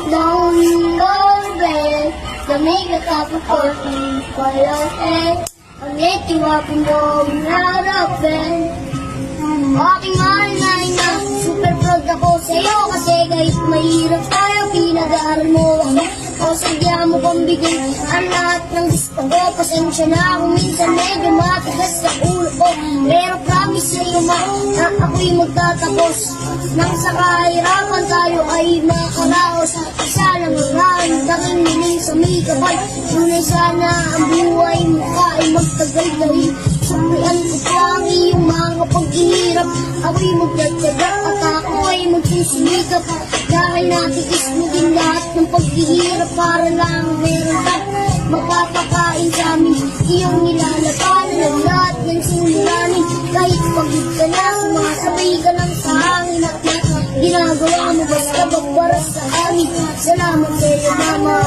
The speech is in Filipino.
Long bell, lamig at kapag-korting palahe. Ang itiwapin mo harapin. Aking mahal na ina, super proud ako sa'yo. Kasi kahit mahirap tayo, pinag-aaral mo ako. O sadya mo pang bigay ang lahat ng gusto ko. Pasensya na kung minsan medyo matigas sa ulo ko. Pero promise sa'yo ma, na ako'y magtatapos. Nang sa kahirapan tayo ay makaraos. Isa lang ang hahantakin niling sa may kapal. Tunay sana ang buhay mo ka ay magtagal dahil suklian ko pa ang iyong mga paghihirap. Ako'y magdadyaga at ako ay magsusunikap. Dahil natiis mo din lahat ng paghihirap para lang meron ka magpapakain sa amin. Iyong nilalatanan ang lahat ng suliranin. Kahit pagod ka na, sumasabay ka lang sa hangin at ginagawa mo basta magparas sa amin. Salamat sa'yo, mama.